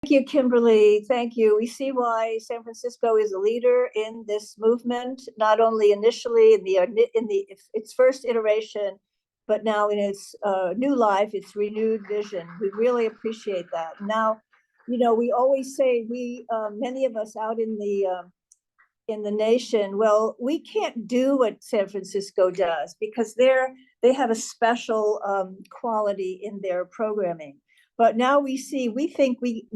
Thank you, Kimberly. Thank you. We see why San Francisco is a leader in this movement, not only initially in its first iteration, but now in its new life, its renewed vision. We really appreciate that. Now, we always say many of us out in the nation, well, we can't do what San Francisco does because they have a special quality in their programming. But now we think we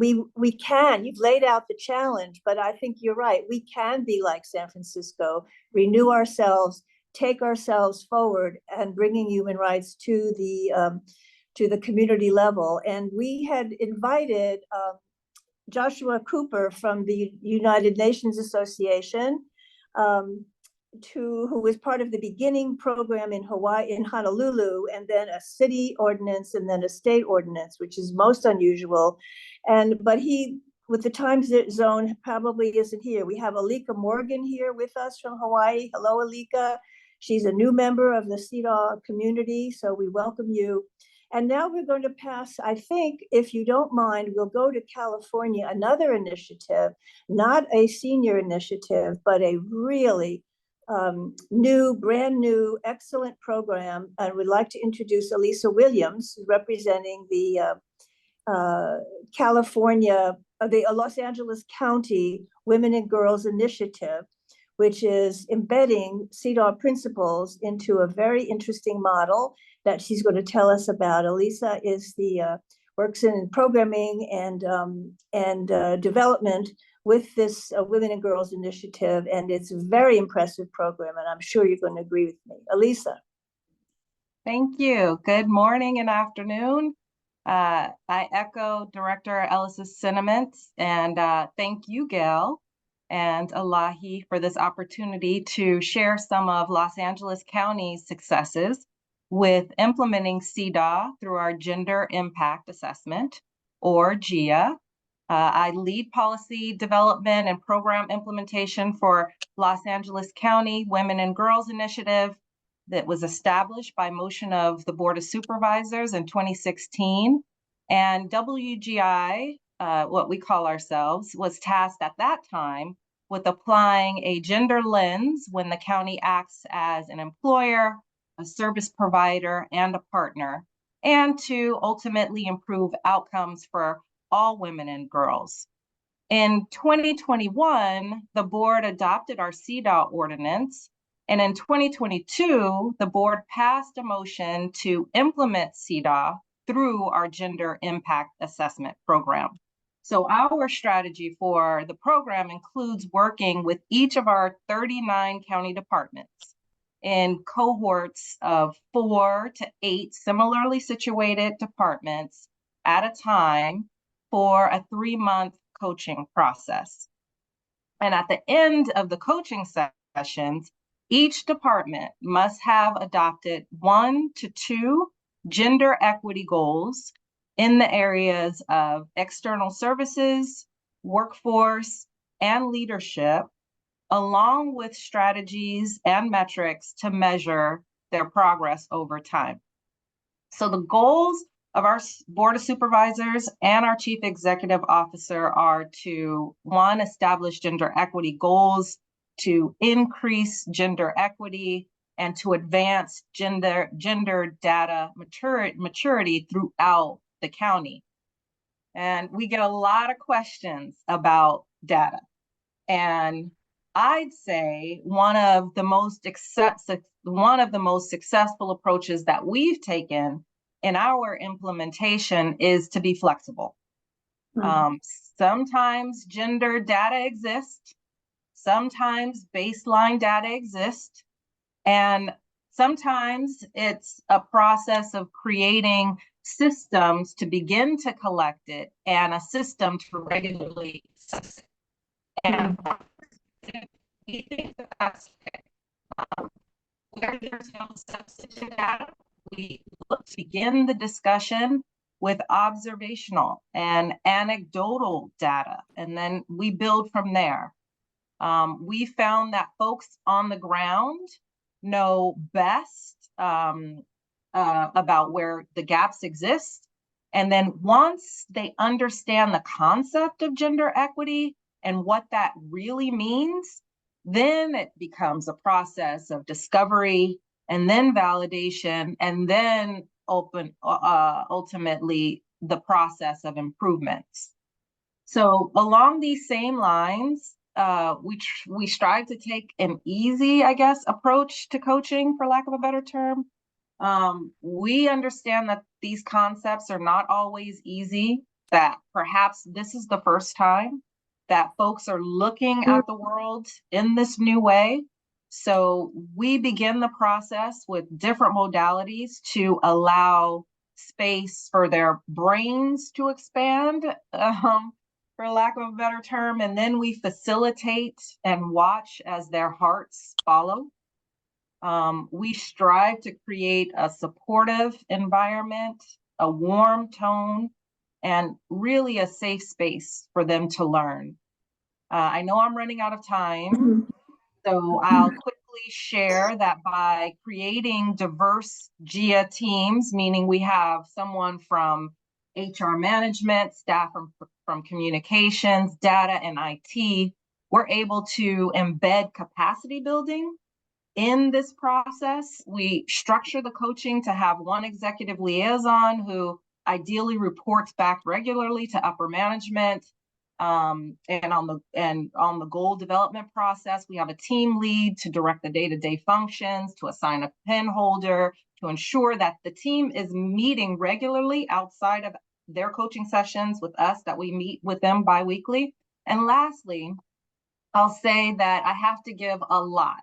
can. You've laid out the challenge, but I think you're right. We can be like San Francisco, renew ourselves, take ourselves forward, and bringing human rights to the community level. And we had invited Joshua Cooper from the United Nations Association, who was part of the beginning program in Hawaii, in Honolulu, and then a city ordinance and then a state ordinance, which is most unusual. But he, with the time zone, probably isn't here. We have Alika Morgan here with us from Hawaii. Hello, Alika. She's a new member of the CEDAW community, so we welcome you. And now we're going to pass, I think, if you don't mind, we'll go to California, another initiative, not a senior initiative, but a really brand new, excellent program. And we'd like to introduce Elisa Williams, representing the the Los Angeles County Women and Girls Initiative, which is embedding CEDAW principles into a very interesting model that she's going to tell us about. Elisa works in programming and development with this Women and Girls Initiative, and it's a very impressive program, and I'm sure you're going to agree with me. Elisa. Thank you. Good morning and afternoon. I echo Director Ellis's sentiments, and thank you, Gail and Elahi, for this opportunity to share some of Los Angeles County's successes with implementing CEDAW through our Gender Impact Assessment, or GIA. I lead policy development and program implementation for Los Angeles County Women and Girls Initiative that was established by motion of the Board of Supervisors in 2016. And WGI, what we call ourselves, was tasked at that time with applying a gender lens when the county acts as an employer, a service provider, and a partner, and to ultimately improve outcomes for all women and girls. In 2021, the board adopted our CEDAW ordinance, and in 2022, the board passed a motion to implement CEDAW through our Gender Impact Assessment program. So our strategy for the program includes working with each of our 39 county departments in cohorts of 4 to 8 similarly situated departments at a time for a 3-month coaching process. And at the end of the coaching sessions, each department must have adopted 1 to 2 gender equity goals in the areas of external services, workforce, and leadership, along with strategies and metrics to measure their progress over time. So the goals of our Board of Supervisors and our Chief Executive Officer are to, 1, establish gender equity goals, to increase gender equity, and to advance gender data maturity throughout the county. And we get a lot of questions about data. And I'd say one of the most successful approaches that we've taken in our implementation is to be flexible. Sometimes gender data exists, sometimes baseline data exists, and sometimes it's a process of creating systems to begin to collect it and a system to regularly assess it. And we think that that's where there's no substantive data, we look to begin the discussion with observational and anecdotal data, and then we build from there. We found that folks on the ground know best about where the gaps exist, And then once they understand the concept of gender equity and what that really means, then it becomes a process of discovery and then validation, and then ultimately the process of improvements. So along these same lines, we strive to take an easy, I guess, approach to coaching, for lack of a better term. We understand that these concepts are not always easy, that perhaps this is the first time that folks are looking at the world in this new way. So we begin the process with different modalities to allow space for their brains to expand, for lack of a better term, and then we facilitate and watch as their hearts follow. We strive to create a supportive environment, a warm tone, and really a safe space for them to learn. I know I'm running out of time, so I'll quickly share that by creating diverse GIA teams, meaning we have someone from HR management, staff from communications, data, and IT, we're able to embed capacity building in this process. We structure the coaching to have one executive liaison who ideally reports back regularly to upper management. And on the goal development process, we have a team lead to direct the day-to-day functions, to assign a pen holder, to ensure that the team is meeting regularly outside of their coaching sessions with us, that we meet with them biweekly. And lastly, I'll say that I have to give a lot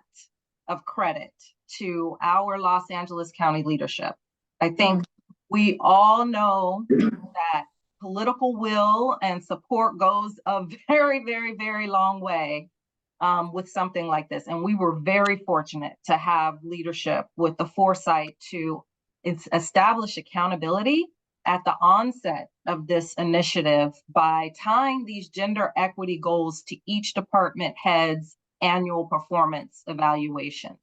of credit to our Los Angeles County leadership. I think we all know that political will and support goes a very, very, very long way with something like this. And we were very fortunate to have leadership with the foresight to establish accountability at the onset of this initiative by tying these gender equity goals to each department head's annual performance evaluation.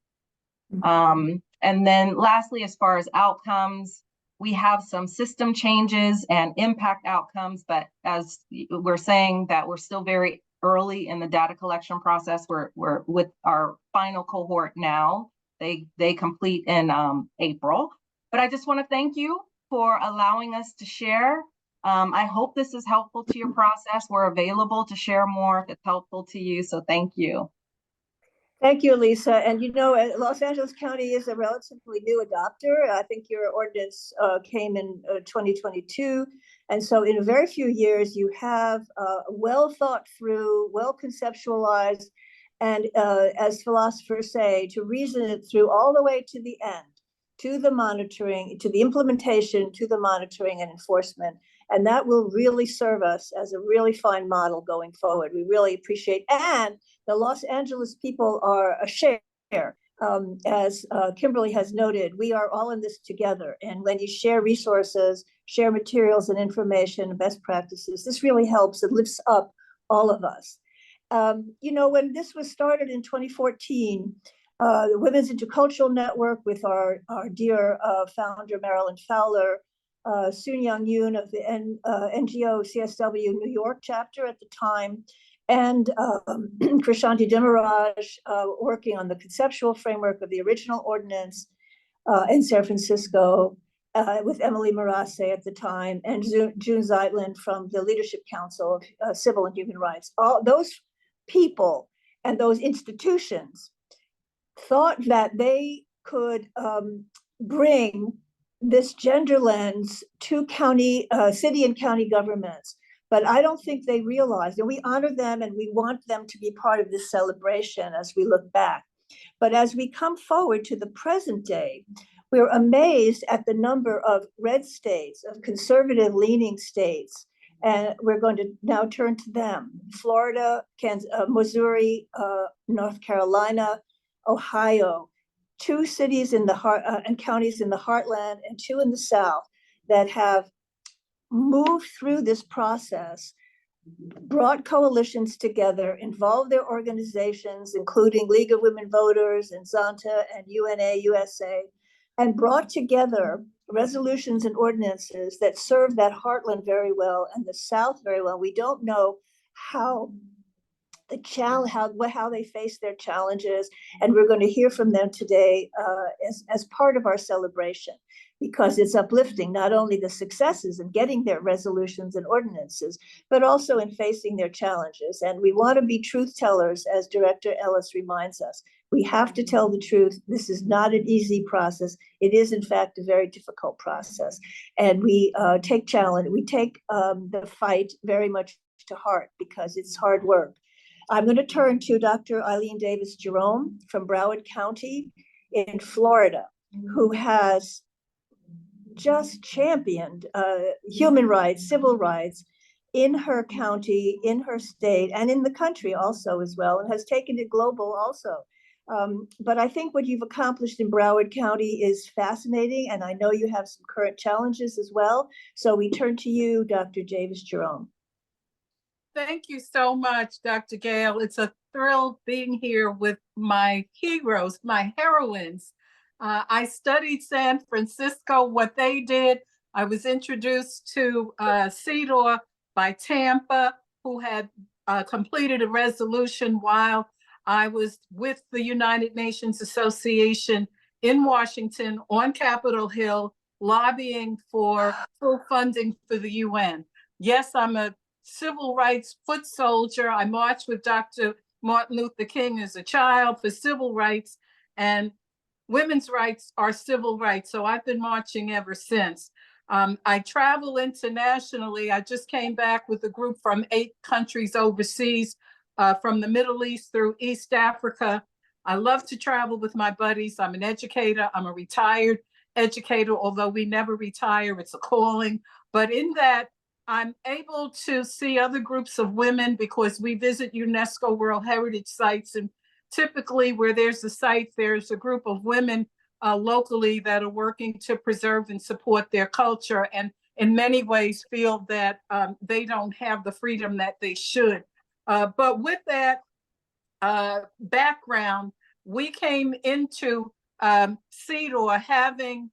And then lastly, as far as outcomes, we have some system changes and impact outcomes, but as we're saying that we're still very early in the data collection process. We're with our final cohort now. They complete in April. But I just want to thank you for allowing us to share. I hope this is helpful to your process. We're available to share more if it's helpful to you, so thank you. Thank you, Lisa. And you know, Los Angeles County is a relatively new adopter. I think your ordinance came in 2022. And so in a very few years, you have well thought through, well conceptualized, and as philosophers say, to reason it through all the way to the end, to the monitoring, to the implementation, to the monitoring and enforcement. And that will really serve us as a really fine model going forward. We really appreciate, and the Los Angeles people are a share. As Kimberly has noted, we are all in this together. And when you share resources, share materials and information, and best practices, this really helps. It lifts up all of us. You know, when this was started in 2014, the Women's Intercultural Network with our dear founder, Marilyn Fowler, Soon Young Yoon of the NGO CSW New York chapter at the time, and Krishanti Demaraj working on the conceptual framework of the original ordinance in San Francisco with Emily Marasse at the time, and June Zeitlin from the Leadership Council of Civil and Human Rights. All those people and those institutions thought that they could bring this gender lens to county, city and county governments. But I don't think they realized, and we honor them and we want them to be part of this celebration as we look back. But as we come forward to the present day, we're amazed at the number of red states, of conservative leaning states. And we're going to now turn to them. Florida, Kansas, Missouri, North Carolina, Ohio, 2 cities in the heart and counties in the heartland and 2 in the South that have moved through this process, brought coalitions together, involved their organizations, including League of Women Voters and Zonta and UNA USA, and brought together resolutions and ordinances that serve that heartland very well and the South very well. We don't know how the challenge, how they face their challenges, and we're going to hear from them today as part of our celebration, because it's uplifting not only the successes in getting their resolutions and ordinances, but also in facing their challenges. And we want to be truth tellers, as Director Ellis reminds us. We have to tell the truth. This is not an easy process. It is, in fact, a very difficult process. And we take challenge. We take the fight very much to heart because it's hard work. I'm going to turn to Dr. Eileen Davis Jerome from Broward County in Florida, who has just championed human rights, civil rights in her county, in her state, and in the country also as well, and has taken it global also. But I think what you've accomplished in Broward County is fascinating, and I know you have some current challenges as well. So we turn to you, Dr. Davis Jerome. Thank you so much, Dr. Gale. It's a thrill being here with my heroes, my heroines. I studied San Francisco, what they did. I was introduced to CEDAW by Tampa, who had completed a resolution while I was with the United Nations Association in Washington on Capitol Hill, lobbying for full funding for the UN. Yes, I'm a civil rights foot soldier. I marched with Dr. Martin Luther King as a child for civil rights, and women's rights are civil rights. So I've been marching ever since. I travel internationally. I just came back with a group from 8 countries overseas, from the Middle East through East Africa. I love to travel with my buddies. I'm an educator. I'm a retired educator, although we never retire. It's a calling. But in that, I'm able to see other groups of women because we visit UNESCO World Heritage Sites, and typically where there's a site, there's a group of women locally that are working to preserve and support their culture, and in many ways feel that they don't have the freedom that they should. But with that background, we came into CEDAW having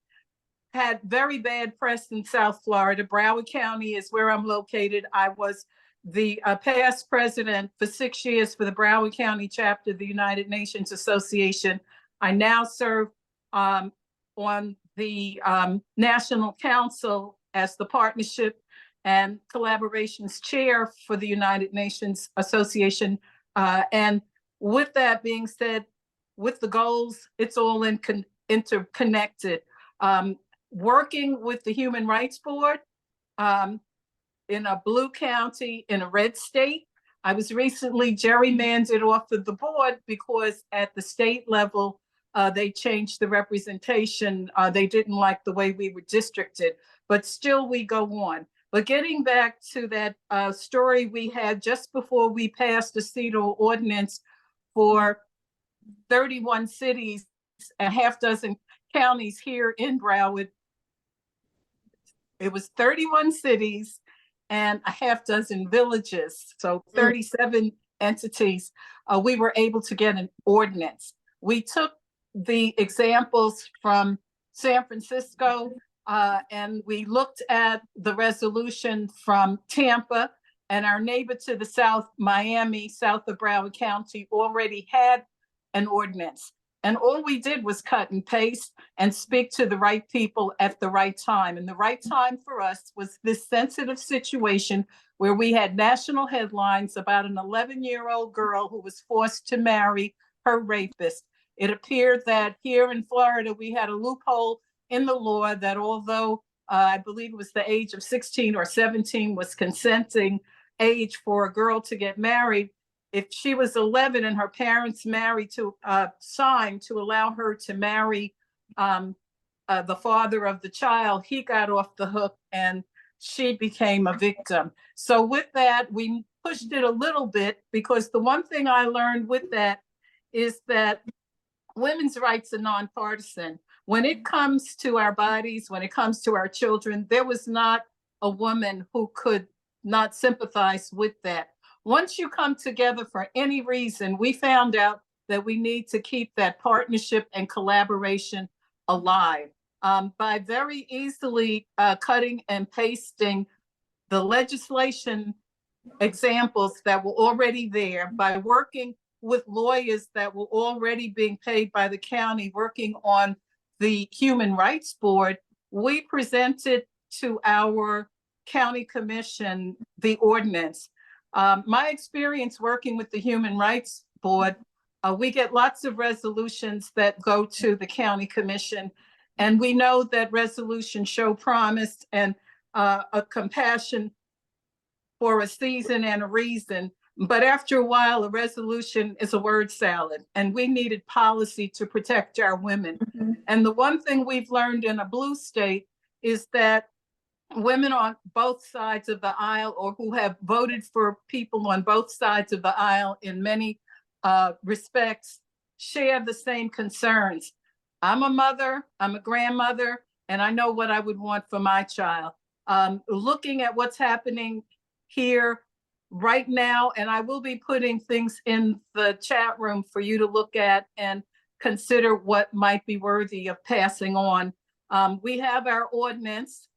had very bad press in South Florida. Broward County is where I'm located. I was the past president for 6 years for the Broward County chapter of the United Nations Association. I now serve on the National Council as the Partnership and Collaborations Chair for the United Nations Association. And with that being said, with the goals, it's all interconnected. Working with the Human Rights Board in a blue county, in a red state. I was recently gerrymandered off of the board because at the state level, they changed the representation. They didn't like the way we were districted, but still we go on. But getting back to that story we had just before we passed the CEDAW ordinance for 31 cities and half dozen counties here in Broward. It was 31 cities and a half dozen villages, so 37 entities. We were able to get an ordinance. We took the examples from San Francisco and we looked at the resolution from Tampa, and our neighbor to the south, Miami, south of Broward County, already had an ordinance. And all we did was cut and paste and speak to the right people at the right time. And the right time for us was this sensitive situation where we had national headlines about an 11-year-old girl who was forced to marry her rapist. It appeared that here in Florida, we had a loophole in the law that although I believe it was the age of 16 or 17 was consenting age for a girl to get married, if she was 11 and her parents signed to allow her to marry the father of the child, he got off the hook and she became a victim. So with that, we pushed it a little bit because the one thing I learned with that is that women's rights are nonpartisan. When it comes to our bodies, when it comes to our children, there was not a woman who could not sympathize with that. Once you come together for any reason, we found out that we need to keep that partnership and collaboration alive. by very easily cutting and pasting the legislation examples that were already there, by working with lawyers that were already being paid by the county, working on the Human Rights Board. We presented to our county commission the ordinance. My experience working with the Human Rights Board, we get lots of resolutions that go to the county commission, and we know that resolutions show promise and a compassion for a season and a reason. But after a while, a resolution is a word salad, and we needed policy to protect our women. Mhm. And the one thing we've learned in a blue state is that women on both sides of the aisle, or who have voted for people on both sides of the aisle in many respects, share the same concerns. I'm a mother, I'm a grandmother, and I know what I would want for my child. Looking at what's happening here right now, and I will be putting things in the chat room for you to look at and consider what might be worthy of passing on. We have our ordinance.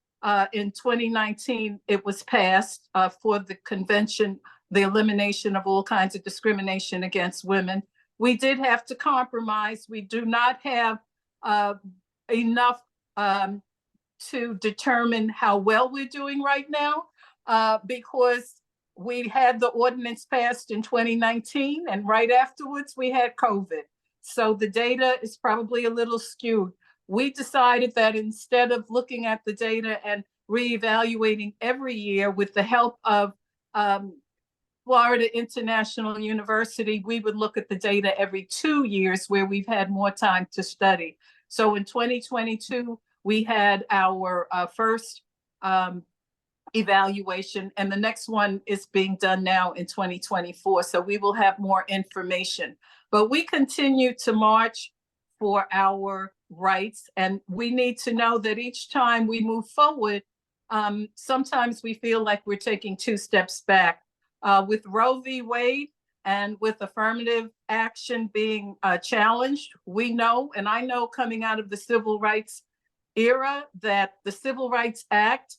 In 2019, it was passed for the convention, the elimination of all kinds of discrimination against women. We did have to compromise. We do not have enough to determine how well we're doing right now, because we had the ordinance passed in 2019, and right afterwards we had COVID. So the data is probably a little skewed. We decided that instead of looking at the data and reevaluating every year with the help of Florida International University, we would look at the data every 2 years where we've had more time to study. So in 2022, we had our first evaluation, and the next one is being done now in 2024. So we will have more information. But we continue to march for our rights, and we need to know that each time we move forward, sometimes we feel like we're taking 2 steps back. With Roe v. Wade and with affirmative action being challenged, we know, and I know coming out of the civil rights era, that the Civil Rights Act,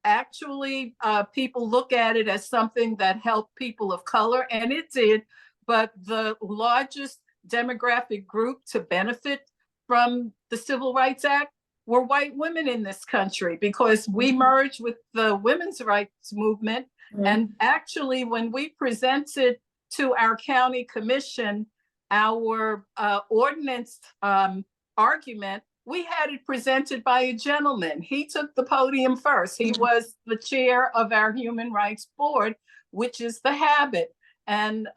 actually people look at it as something that helped people of color, and it did, but the largest demographic group to benefit from the Civil Rights Act were white women in this country, because we merged with the women's rights movement. And actually, when we presented to our county commission our ordinance argument, we had it presented by a gentleman. He took the podium first. He was the chair of our Human Rights Board, which is the habit. And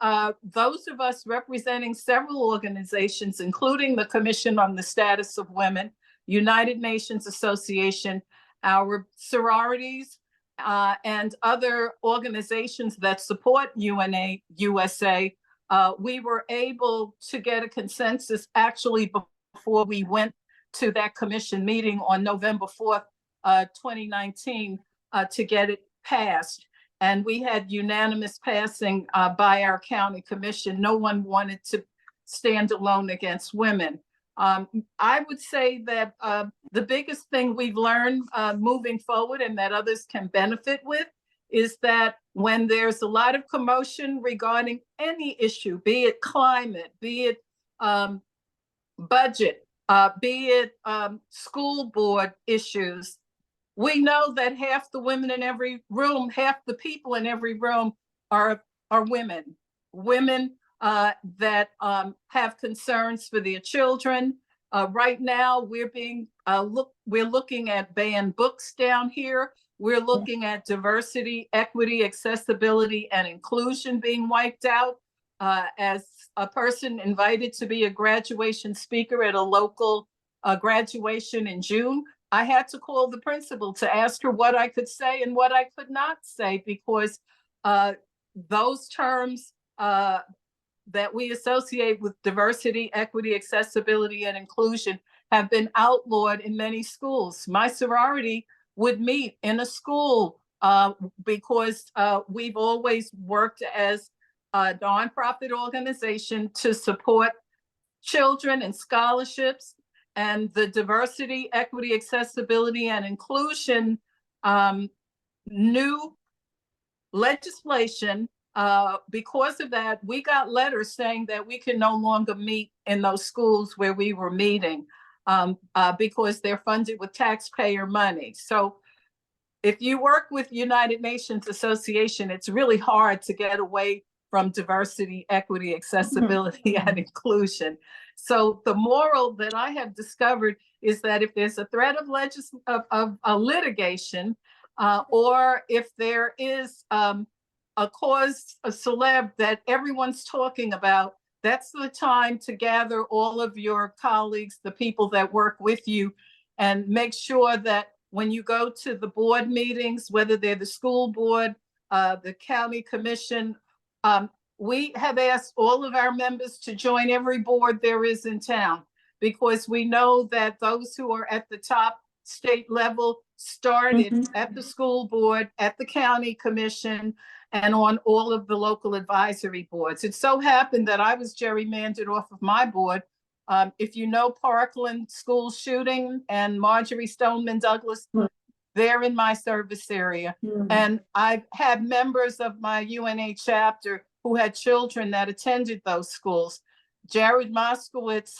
those of us representing several organizations, including the Commission on the Status of Women, United Nations Association, our sororities, and other organizations that support UNA USA, we were able to get a consensus actually before we went to that commission meeting on November 4th, 2019, to get it passed. And we had unanimous passing by our county commission. No one wanted to stand alone against women. I would say that the biggest thing we've learned moving forward, and that others can benefit with, is that when there's a lot of commotion regarding any issue, be it climate, be it budget, be it school board issues, we know that half the women in every room, half the people in every room are women. Women that have concerns for their children. Right now, we're looking at banned books down here. We're looking at diversity, equity, accessibility, and inclusion being wiped out. As a person invited to be a graduation speaker at a local graduation in June, I had to call the principal to ask her what I could say and what I could not say, because those terms that we associate with diversity, equity, accessibility, and inclusion have been outlawed in many schools. My sorority would meet in a school because we've always worked as a nonprofit organization to support children and scholarships. and the diversity, equity, accessibility, and inclusion new legislation, because of that, we got letters saying that we can no longer meet in those schools where we were meeting because they're funded with taxpayer money. So if you work with United Nations Association, it's really hard to get away from diversity, equity, accessibility, and inclusion. So the moral that I have discovered is that if there's a threat of litigation, or if there is a cause, a celeb that everyone's talking about, that's the time to gather all of your colleagues, the people that work with you, and make sure that when you go to the board meetings, whether they're the school board, the county commission, we have asked all of our members to join every board there is in town, because we know that those who are at the top state level started at the school board, at the county commission, and on all of the local advisory boards. It so happened that I was gerrymandered off of my board. If you know Parkland school shooting and Marjorie Stoneman Douglas, they're in my service area. And I've had members of my UNA chapter who had children that attended those schools. Jared Moskowitz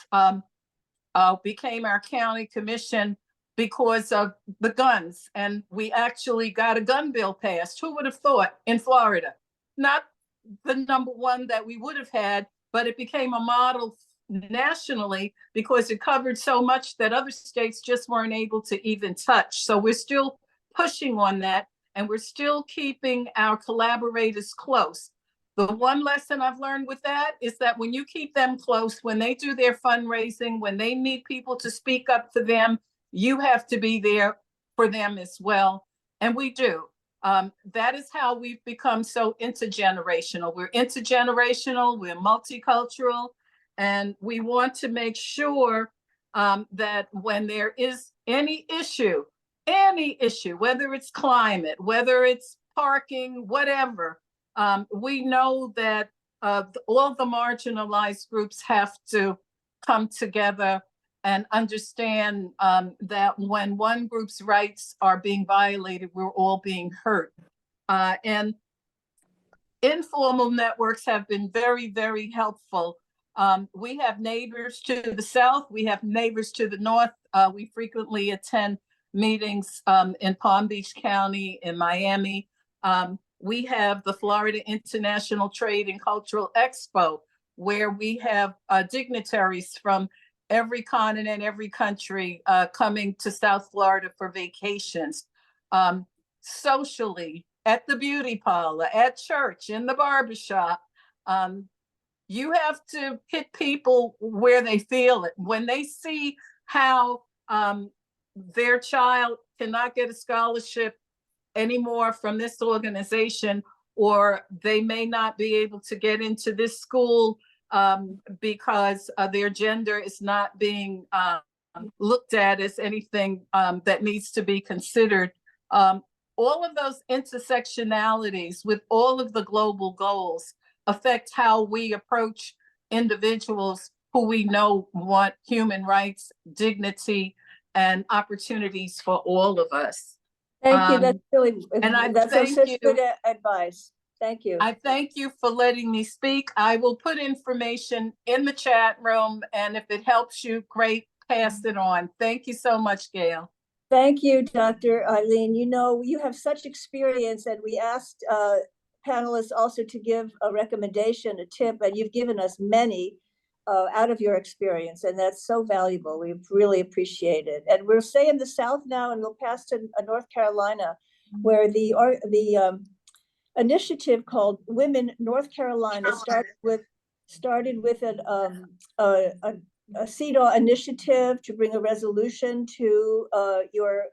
became our county commission because of the guns. And we actually got a gun bill passed. Who would have thought, in Florida? Not the number one that we would have had, but it became a model nationally because it covered so much that other states just weren't able to even touch. So we're still pushing on that, and we're still keeping our collaborators close. The one lesson I've learned with that is that when you keep them close, when they do their fundraising, when they need people to speak up for them, you have to be there for them as well. And we do. That is how we've become so intergenerational. We're intergenerational, we're multicultural, and we want to make sure that when there is any issue, whether it's climate, whether it's parking, whatever, we know that all the marginalized groups have to come together and understand that when one group's rights are being violated, we're all being hurt. And informal networks have been very, very helpful. We have neighbors to the south, we have neighbors to the north. We frequently attend meetings in Palm Beach County, in Miami. We have the Florida International Trade and Cultural Expo, where we have dignitaries from every continent, every country coming to South Florida for vacations. Socially, at the beauty parlor, at church, in the barbershop, you have to hit people where they feel it. When they see how their child cannot get a scholarship anymore from this organization, or they may not be able to get into this school because their gender is not being looked at as anything that needs to be considered. All of those intersectionalities with all of the global goals affect how we approach individuals who we know want human rights, dignity, and opportunities for all of us. Thank you. That's really, and I that's thank such you. good advice. Thank you. I thank you for letting me speak. I will put information in the chat room, and if it helps you, great, pass it on. Thank you so much, Gail. Thank you, Dr. Eileen. You know, you have such experience, and we asked panelists also to give a recommendation, a tip, and you've given us many out of your experience, and that's so valuable. We really appreciate it. And we'll stay in the South now, and we'll pass to North Carolina, where the initiative called Women North Carolina started with a CEDAW initiative to bring a resolution to your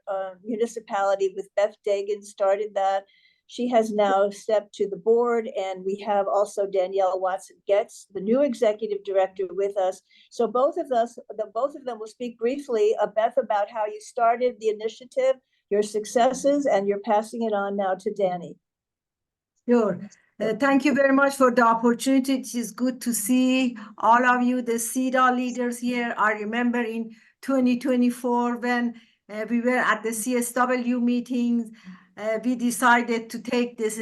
municipality. With Beth Dagan started that. She has now stepped to the board, and we have also Danielle Watson-Getz, the new executive director, with us. So both of them will speak briefly, Beth, about how you started the initiative, your successes, and you're passing it on now to Danny. Sure. Thank you very much for the opportunity. It is good to see all of you, the CEDAW leaders here. I remember in 2024, when we were at the CSW meetings, we decided to take this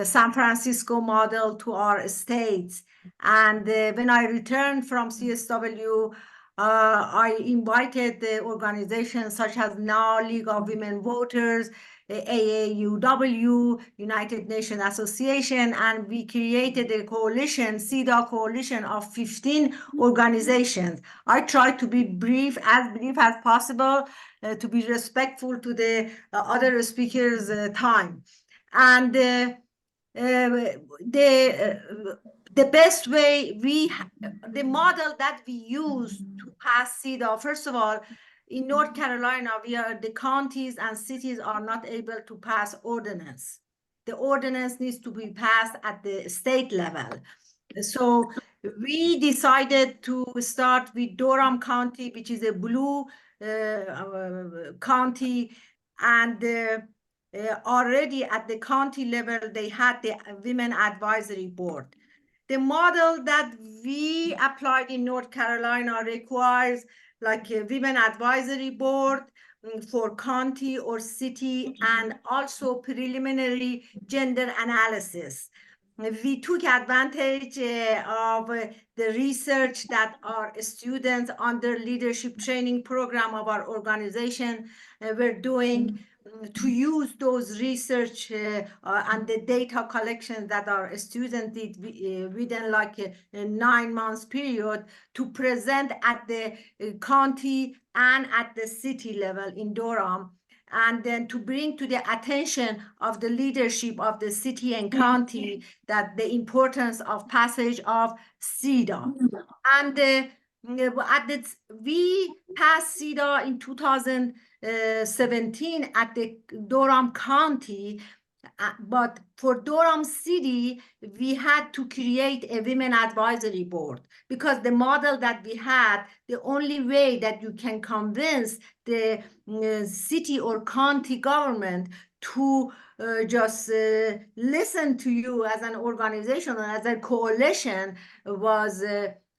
San Francisco model to our states. And when I returned from CSW, I invited the organizations such as NOW, League of Women Voters, AAUW, United Nations Association, and we created a coalition, CEDAW coalition of 15 organizations. I tried to be brief as possible, to be respectful to the other speakers' time. And the best way the model that we use to pass CEDAW, first of all, in North Carolina, the counties and cities are not able to pass ordinance. The ordinance needs to be passed at the state level. So we decided to start with Durham County, which is a blue county, and already at the county level, they had the Women Advisory Board. The model that we applied in North Carolina requires like a Women Advisory Board for county or city, and also preliminary gender analysis. We took advantage of the research that our students under leadership training program of our organization were doing, to use those research and the data collection that our students did within like a 9 months period, to present at the county and at the city level in Durham, and then to bring to the attention of the leadership of the city and county that the importance of passage of CEDAW. And we passed CEDAW in 2017 at the Durham County, but for Durham City, we had to create a Women Advisory Board, because the model that we had, the only way that you can convince the city or county government to just listen to you as an organization or as a coalition was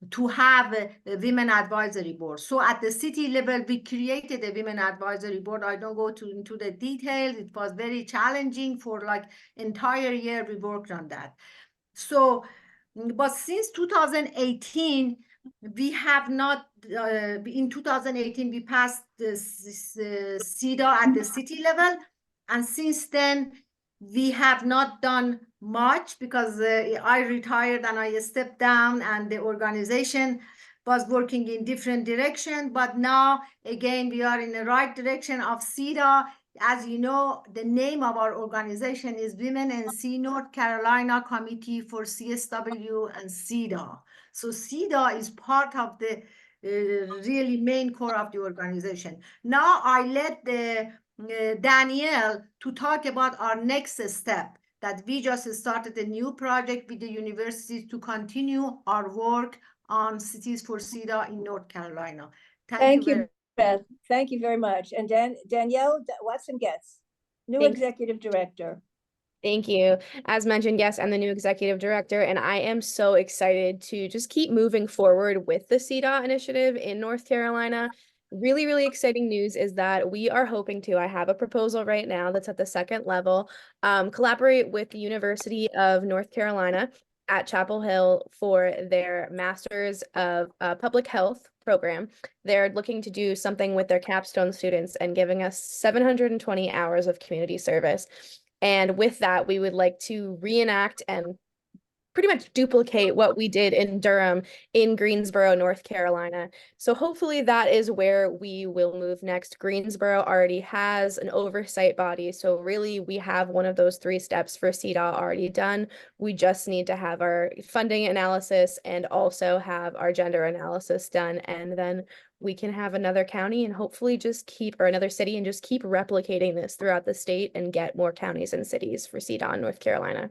to have a Women Advisory Board. So at the city level, we created a Women Advisory Board. I don't go into the details. It was very challenging for like entire year we worked on that. So, but since 2018, we have not, in 2018, we passed this CEDAW at the city level. And since then, we have not done much, because I retired and I stepped down, and the organization was working in different direction. But now, again, we are in the right direction of CEDAW. As you know, the name of our organization is Women NC North Carolina Committee for CSW and CEDAW. So CEDAW is part of the really main core of the organization. Now I let Danielle to talk about our next step, that we just started a new project with the universities to continue our work on Cities for CEDAW in North Carolina. Thank you, Beth. Thank you very much. And Danielle Watson-Getz, new executive director. Thank you. As mentioned, yes, I'm the new executive director, and I am so excited to just keep moving forward with the CEDAW initiative in North Carolina. Really, really exciting news is that we are hoping to, I have a proposal right now that's at the second level, collaborate with the University of North Carolina at Chapel Hill for their Masters of Public Health program. They're looking to do something with their capstone students and giving us 720 hours of community service. And with that, we would like to reenact and pretty much duplicate what we did in Durham in Greensboro, North Carolina. So hopefully that is where we will move next. Greensboro already has an oversight body. So really we have one of those 3 steps for CEDAW already done. We just need to have our funding analysis and also have our gender analysis done. And then we can have another county and hopefully just keep, or another city, and just keep replicating this throughout the state and get more counties and cities for CEDAW in North Carolina.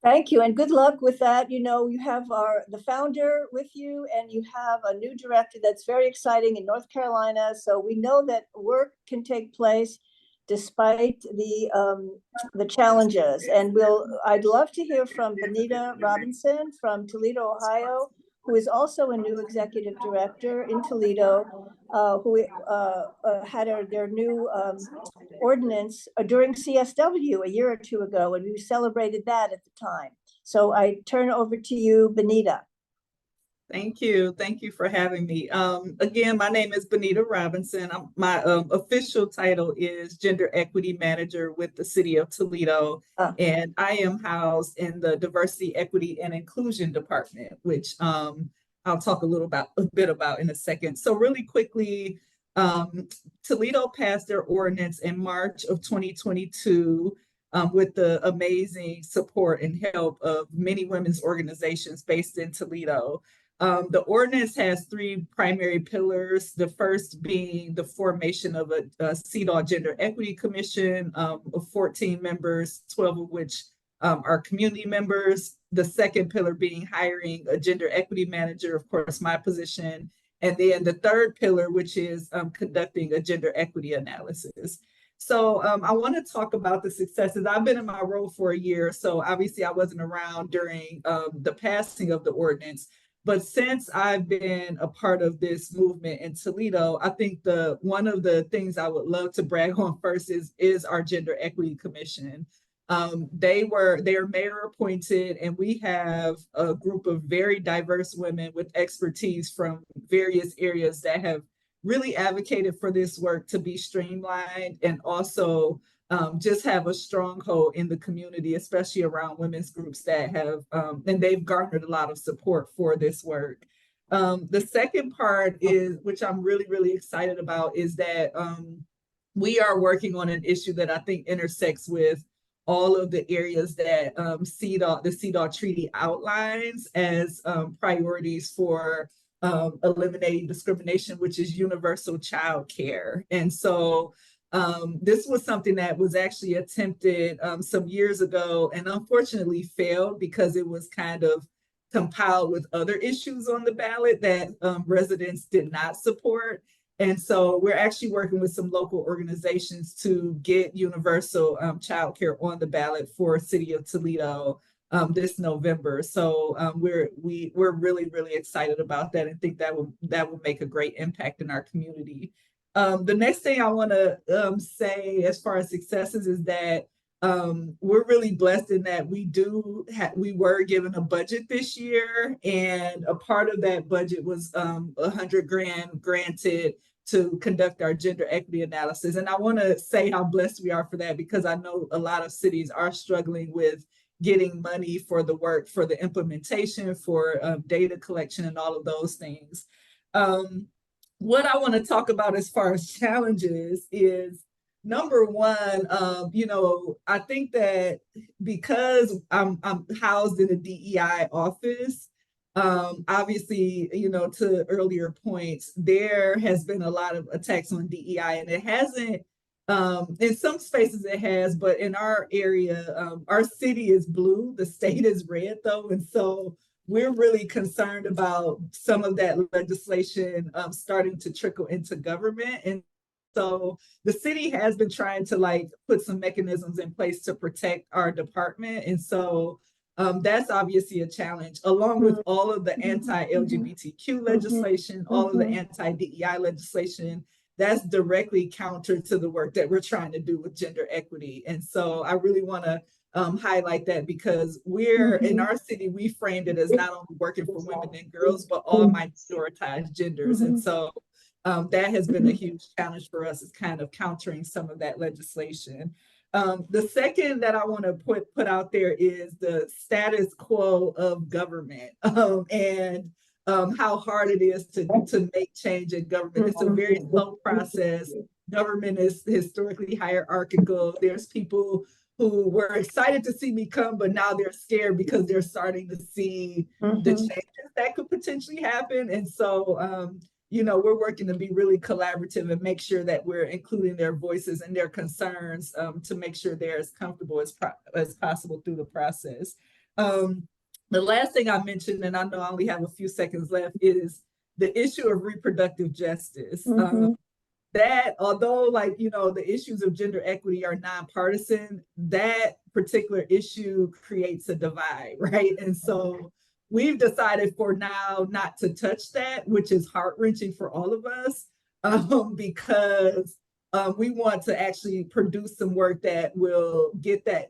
Thank you, and good luck with that. You know, you have the founder with you, and you have a new director that's very exciting in North Carolina. So we know that work can take place despite the challenges. And I'd love to hear from Benita Robinson from Toledo, Ohio, who is also a new executive director in Toledo, who had their new ordinance during CSW a year or two ago, and we celebrated that at the time. So I turn over to you, Benita. Thank you. Thank you for having me. Again, my name is Benita Robinson. My official title is Gender Equity Manager with the City of Toledo, and I am housed in the Diversity, Equity, and Inclusion Department, which I'll talk a bit about in a second. So really quickly, Toledo passed their ordinance in March of 2022 with the amazing support and help of many women's organizations based in Toledo. The ordinance has three primary pillars, the first being the formation of a CEDAW Gender Equity Commission of 14 members, 12 of which are community members. The second pillar being hiring a gender equity manager, of course, my position. And then the third pillar, which is conducting a gender equity analysis. So I want to talk about the successes. I've been in my role for a year, so obviously I wasn't around during the passing of the ordinance. But since I've been a part of this movement in Toledo, I think one of the things I would love to brag on first is our Gender Equity Commission. They are mayor appointed, and we have a group of very diverse women with expertise from various areas that have really advocated for this work to be streamlined and also just have a stronghold in the community, especially around women's groups that have, and they've garnered a lot of support for this work. The second part is, which I'm really, really excited about, is that we are working on an issue that I think intersects with all of the areas that the CEDAW Treaty outlines as priorities for eliminating discrimination, which is universal child care. And so this was something that was actually attempted some years ago and unfortunately failed because it was kind of compiled with other issues on the ballot that residents did not support. And so we're actually working with some local organizations to get universal child care on the ballot for City of Toledo this November. So we're really, really excited about that and think that will make a great impact in our community. The next thing I want to say as far as successes is that we're really blessed in that we were given a budget this year, and a part of that budget was $100,000 granted to conduct our gender equity analysis. And I want to say how blessed we are for that, because I know a lot of cities are struggling with getting money for the work, for the implementation, for data collection and all of those things. What I want to talk about as far as challenges is, number one, I think that because I'm housed in a DEI office, obviously, to earlier points, there has been a lot of attacks on DEI, and it hasn't, in some spaces it has, but in our area, our city is blue, the state is red though. And so we're really concerned about some of that legislation starting to trickle into government. And so the city has been trying to put some mechanisms in place to protect our department. And so that's obviously a challenge, along with all of the anti-LGBTQ legislation, all of the anti-DEI legislation. That's directly counter to the work that we're trying to do with gender equity. And so I really want to highlight that, because we're in our city, we framed it as not only working for women and girls, but all minoritized genders. And so that has been a huge challenge for us, is kind of countering some of that legislation. The second that I want to put out there is the status quo of government, and how hard it is to make change in government. It's a very slow process. Government is historically hierarchical. There's people who were excited to see me come, but now they're scared because they're starting to see the changes that could potentially happen. And so, we're working to be really collaborative and make sure that we're including their voices and their concerns to make sure they're as comfortable as possible through the process. The last thing I mentioned, and I know I only have a few seconds left, is the issue of reproductive justice. That, although the issues of gender equity are nonpartisan, that particular issue creates a divide, right? And so we've decided for now not to touch that, which is heart-wrenching for all of us, because we want to actually produce some work that will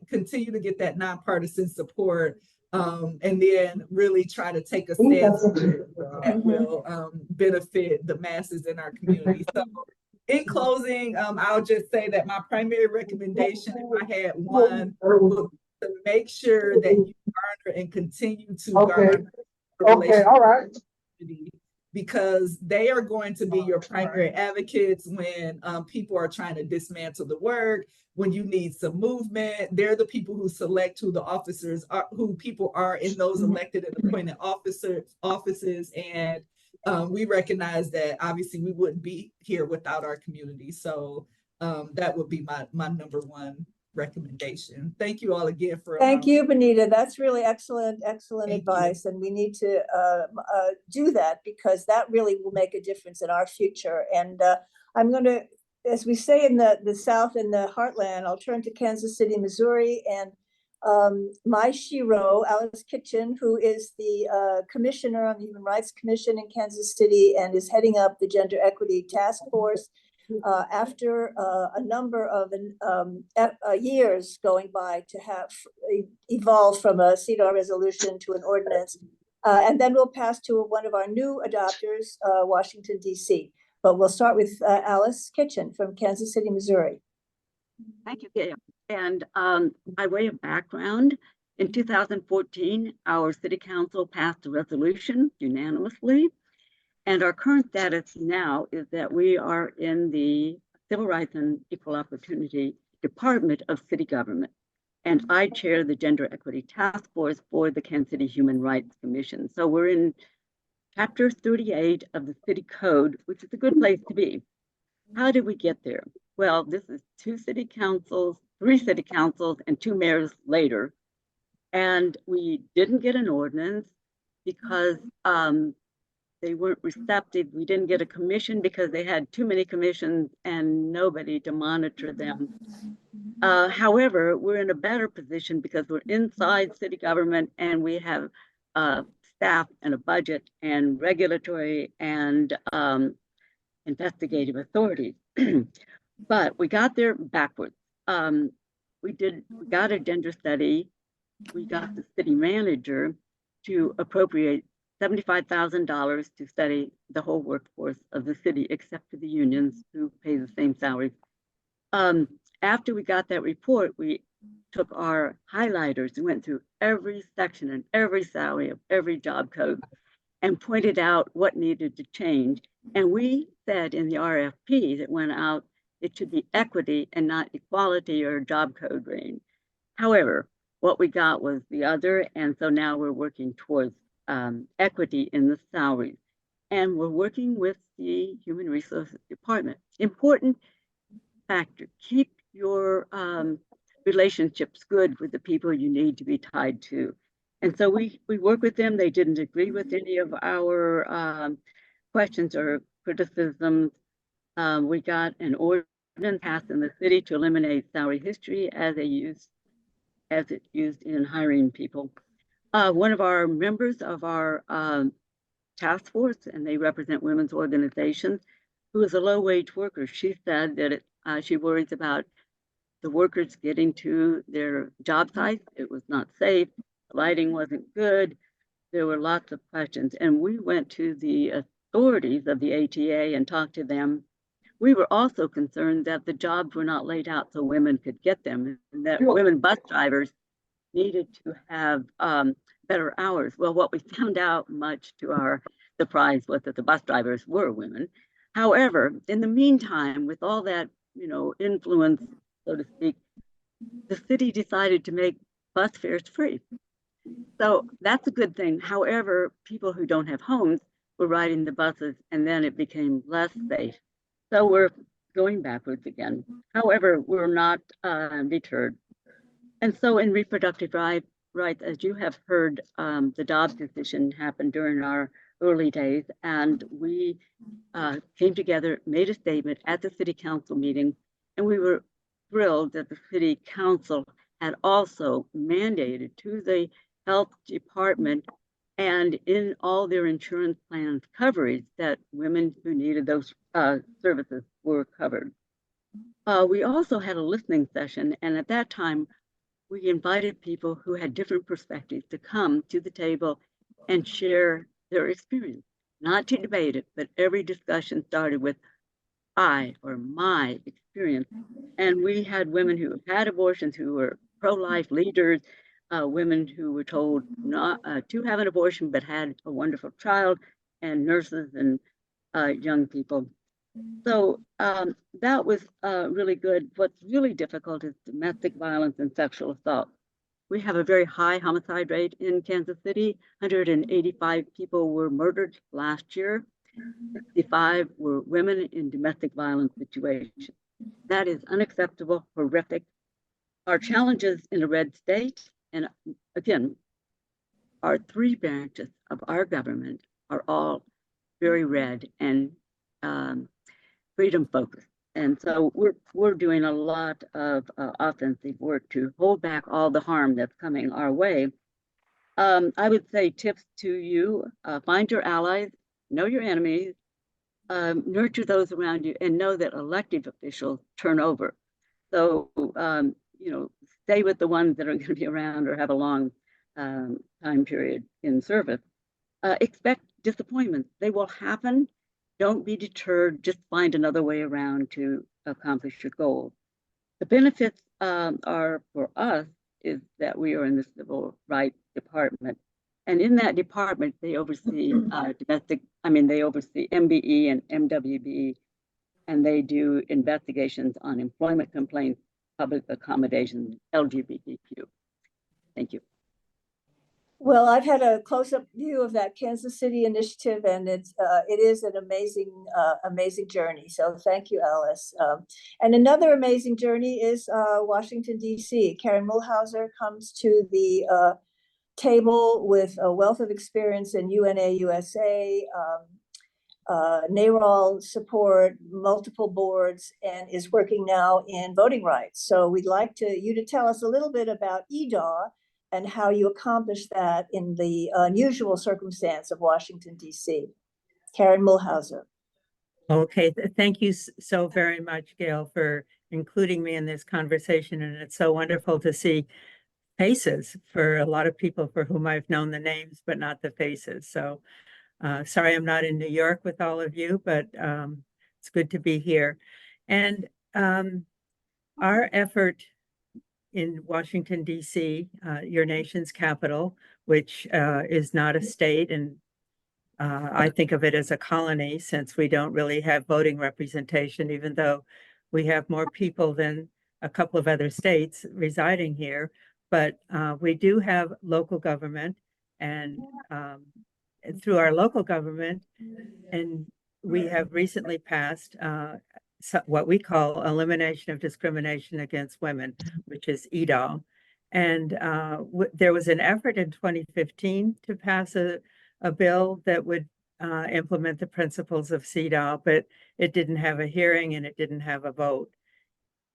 continue to get that nonpartisan support, and then really try to take a stance that will benefit the masses in our community. So in closing, I'll just say that my primary recommendation, if I had one, would be to make sure that you garner and continue to garner because they are going to be your primary advocates when people are trying to dismantle the work, when you need some movement. They're the people who select who the officers are, who people are in those elected and appointed offices. And we recognize that obviously we wouldn't be here without our community. So that would be my number one recommendation. Thank you all again for thank you, Benita. That's really excellent advice, and we need to do that because that really will make a difference in our future. And I'm going to, as we say in the South, in the heartland, I'll turn to Kansas City, Missouri, and my shiro, Alice Kitchen, who is the commissioner on the Human Rights Commission in Kansas City and is heading up the Gender Equity Task Force. After a number of years going by to have evolved from a CEDAW resolution to an ordinance. And then we'll pass to one of our new adopters, Washington, D.C. But we'll start with Alice Kitchen from Kansas City, Missouri. Thank you, Gail. And by way of background, in 2014, our city council passed a resolution unanimously. And our current status now is that we are in the Civil Rights and Equal Opportunity Department of City Government. And I chair the Gender Equity Task Force for the Kansas City Human Rights Commission. So we're in Chapter 38 of the City Code, which is a good place to be. How did we get there? Well, this is 3 city councils, and 2 mayors later. And we didn't get an ordinance because they weren't receptive. We didn't get a commission because they had too many commissions and nobody to monitor them. However, we're in a better position because we're inside city government and we have staff and a budget and regulatory and investigative authorities. But we got there backwards. We got a gender study. We got the city manager to appropriate $75,000 to study the whole workforce of the city, except for the unions who pay the same salaries. After we got that report, we took our highlighters and went through every section and every salary of every job code and pointed out what needed to change. And we said in the RFP that went out, it should be equity and not equality or job code range. However, what we got was the other, and so now we're working towards equity in the salaries. And we're working with the Human Resources Department. Important factor, keep your relationships good with the people you need to be tied to. And so we work with them. They didn't agree with any of our questions or criticisms. We got an ordinance passed in the city to eliminate salary history as it's used in hiring people. One of our members of our task force, and they represent women's organizations, who is a low-wage worker, she said that she worries about the workers getting to their job sites. It was not safe. The lighting wasn't good. There were lots of questions. And we went to the authorities of the ATA and talked to them. We were also concerned that the jobs were not laid out so women could get them, and that women bus drivers needed to have better hours. Well, what we found out, much to our surprise, was that the bus drivers were women. However, in the meantime, with all that, influence, so to speak, the city decided to make bus fares free. So that's a good thing. However, people who don't have homes were riding the buses, and then it became less safe. So we're going backwards again. However, we're not deterred. And so in reproductive rights, as you have heard, the Dobbs decision happened during our early days, and we came together, made a statement at the city council meeting, and we were thrilled that the city council had also mandated to the health department and in all their insurance plans coverage that women who needed those services were covered. We also had a listening session, and at that time, we invited people who had different perspectives to come to the table and share their experience, not to debate it, but every discussion started with I or my experience. And we had women who had abortions, who were pro-life leaders, women who were told not to have an abortion but had a wonderful child, and nurses and young people. So that was really good. What's really difficult is domestic violence and sexual assault. We have a very high homicide rate in Kansas City. 185 people were murdered last year. 65 were women in domestic violence situations. That is unacceptable, horrific. Our challenges in a red state, and again, our three branches of our government are all very red and freedom focused. And so we're doing a lot of offensive work to hold back all the harm that's coming our way. I would say tips to you, find your allies, know your enemies, nurture those around you, and know that elected officials turn over. So, stay with the ones that are going to be around or have a long time period in service. Expect disappointments. They will happen. Don't be deterred. Just find another way around to accomplish your goals. The benefits are for us is that we are in the civil rights department. And in that department, they oversee they oversee MBE and MWB, and they do investigations on employment complaints, public accommodations, LGBTQ. Thank you. Well, I've had a close-up view of that Kansas City initiative, and it is an amazing journey. So thank you, Alice. And another amazing journey is Washington, D.C. Karen Mulhauser comes to the table with a wealth of experience in UNA USA, NARAL support, multiple boards, and is working now in voting rights. So we'd like you to tell us a little bit about EDAW and how you accomplish that in the unusual circumstance of Washington, D.C. Karen Mulhauser. Okay, thank you so very much, Gail, for including me in this conversation. And it's so wonderful to see faces for a lot of people for whom I've known the names, but not the faces. So sorry I'm not in New York with all of you, but it's good to be here. And our effort in Washington, D.C., your nation's capital, which is not a state, and I think of it as a colony since we don't really have voting representation, even though we have more people than a couple of other states residing here. But we do have local government, and through our local government, and we have recently passed what we call Elimination of Discrimination Against Women, which is EDAW. And there was an effort in 2015 to pass a bill that would implement the principles of CEDAW, but it didn't have a hearing and it didn't have a vote.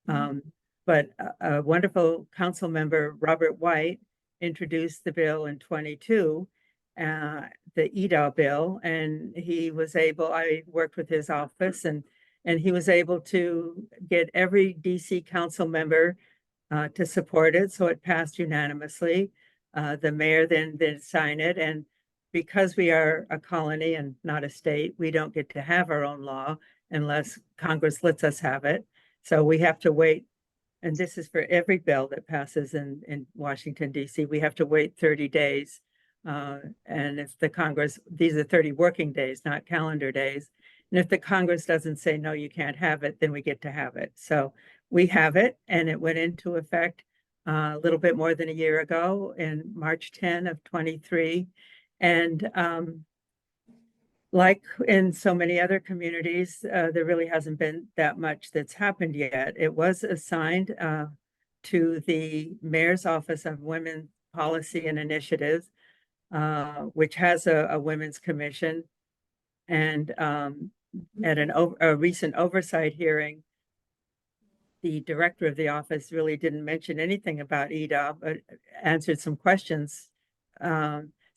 But a wonderful council member, Robert White, introduced the bill in 22, the EDAW bill, and he was able, I worked with his office, and he was able to get every DC council member to support it. So it passed unanimously. The mayor then signed it. And because we are a colony and not a state, we don't get to have our own law unless Congress lets us have it. So we have to wait. And this is for every bill that passes in Washington, D.C. We have to wait 30 days. And if the Congress, these are 30 working days, not calendar days. And if the Congress doesn't say, no, you can't have it, then we get to have it. So we have it, and it went into effect a little bit more than a year ago in March 10 of 23. And like in so many other communities, there really hasn't been that much that's happened yet. It was assigned to the Mayor's Office of Women's Policy and Initiatives, which has a women's commission. And at a recent oversight hearing, the director of the office really didn't mention anything about EDAW, but answered some questions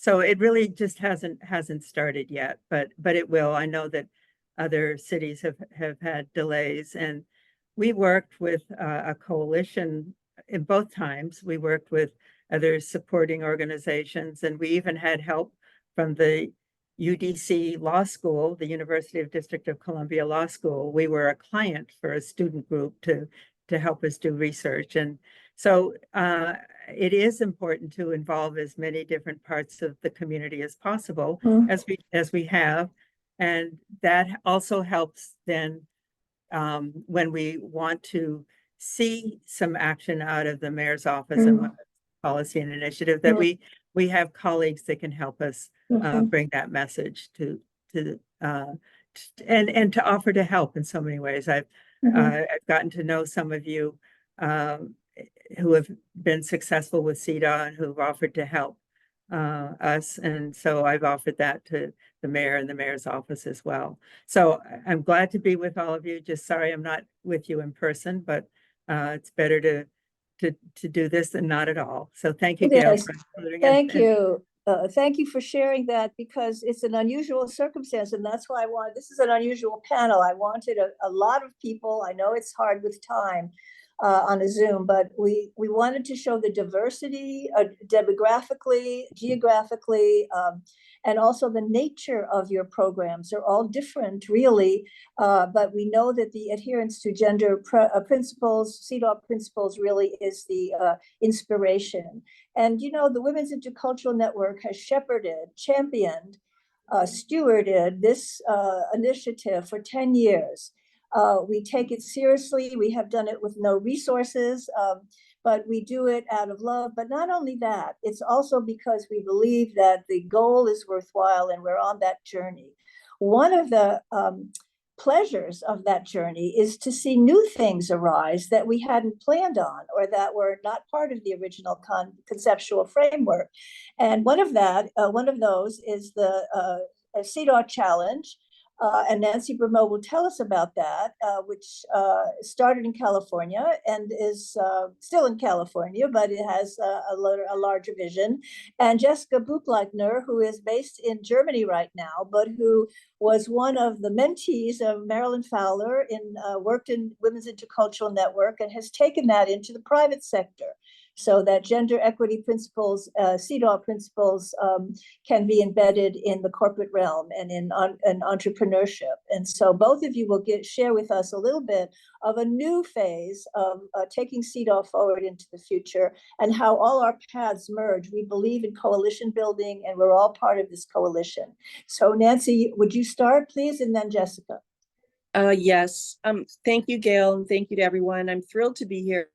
So it really just hasn't started yet, but it will. I know that other cities have had delays, and we worked with a coalition in both times. We worked with other supporting organizations, and we even had help from the UDC Law School, the University of District of Columbia Law School. We were a client for a student group to help us do research. And so it is important to involve as many different parts of the community as possible, as we have. And that also helps then when we want to see some action out of the mayor's office and policy and initiative, that we have colleagues that can help us bring that message to and to offer to help in so many ways. I've gotten to know some of you who have been successful with CEDAW and who've offered to help us. And so I've offered that to the mayor and the mayor's office as well. So I'm glad to be with all of you. Just sorry I'm not with you in person, but it's better to do this than not at all. So thank you, Gail. Yes. Thank you. Thank you for sharing that, because it's an unusual circumstance, and that's why I wanted, this is an unusual panel. I wanted a lot of people. I know it's hard with time on a Zoom, but we wanted to show the diversity demographically, geographically, and also the nature of your programs. They're all different, really, but we know that the adherence to gender principles, CEDAW principles, really is the inspiration. And, you know, the Women's Intercultural Network has shepherded, championed, stewarded this initiative for 10 years. We take it seriously. We have done it with no resources, but we do it out of love. But not only that, it's also because we believe that the goal is worthwhile and we're on that journey. One of the pleasures of that journey is to see new things arise that we hadn't planned on or that were not part of the original conceptual framework. And one of those is the CEDAW Challenge. And Nancy Brimo will tell us about that, which started in California and is still in California, but it has a larger vision. And Jessica Buchleitner, who is based in Germany right now, but who was one of the mentees of Marilyn Fowler, worked in Women's Intercultural Network, and has taken that into the private sector, so that gender equity principles, CEDAW principles, can be embedded in the corporate realm and in entrepreneurship. And so both of you will share with us a little bit of a new phase of taking CEDAW forward into the future and how all our paths merge. We believe in coalition building, and we're all part of this coalition. So Nancy, would you start, please, and then Jessica? Yes. Thank you, Gail, and thank you to everyone. I'm thrilled to be here.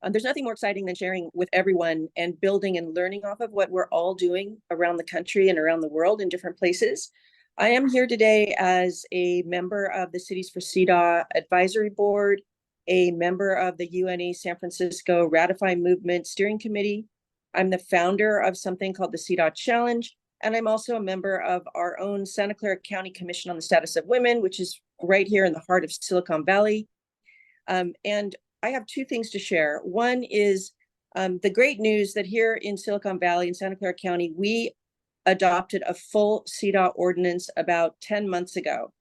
There's nothing more exciting than sharing with everyone and building and learning off of what we're all doing around the country and around the world in different places. I am here today as a member of the Cities for CEDAW Advisory Board, a member of the UNE San Francisco Ratify Movement Steering Committee. I'm the founder of something called the CEDAW Challenge, and I'm also a member of our own Santa Clara County Commission on the Status of Women, which is right here in the heart of Silicon Valley. And I have two things to share. One is the great news that here in Silicon Valley in Santa Clara County, we adopted a full CEDAW ordinance about 10 months ago.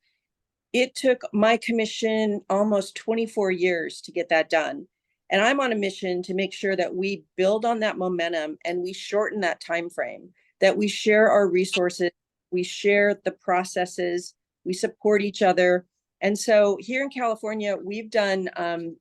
It took my commission almost 24 years to get that done. And I'm on a mission to make sure that we build on that momentum and we shorten that time frame, that we share our resources, we share the processes, we support each other. And so here in California, we've done,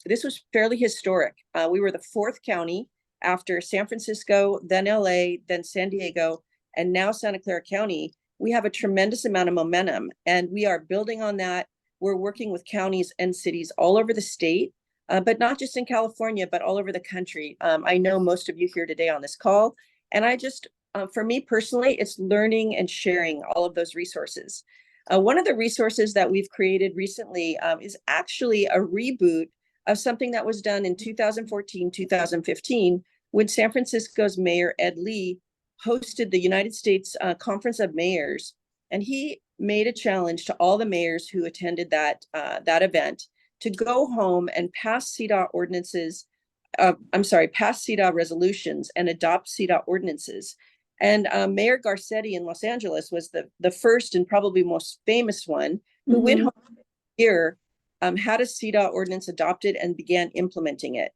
this was fairly historic. We were the 4th county after San Francisco, then LA, then San Diego, and now Santa Clara County. We have a tremendous amount of momentum, and we are building on that. We're working with counties and cities all over the state, but not just in California, but all over the country. I know most of you here today on this call, and I just, for me personally, it's learning and sharing all of those resources. One of the resources that we've created recently is actually a reboot of something that was done in 2014, 2015, when San Francisco's Mayor Ed Lee hosted the United States Conference of Mayors. And he made a challenge to all the mayors who attended that event to go home and pass CEDAW ordinances, pass CEDAW resolutions and adopt CEDAW ordinances. And Mayor Garcetti in Los Angeles was the first and probably most famous one who went home here, had a CEDAW ordinance adopted and began implementing it.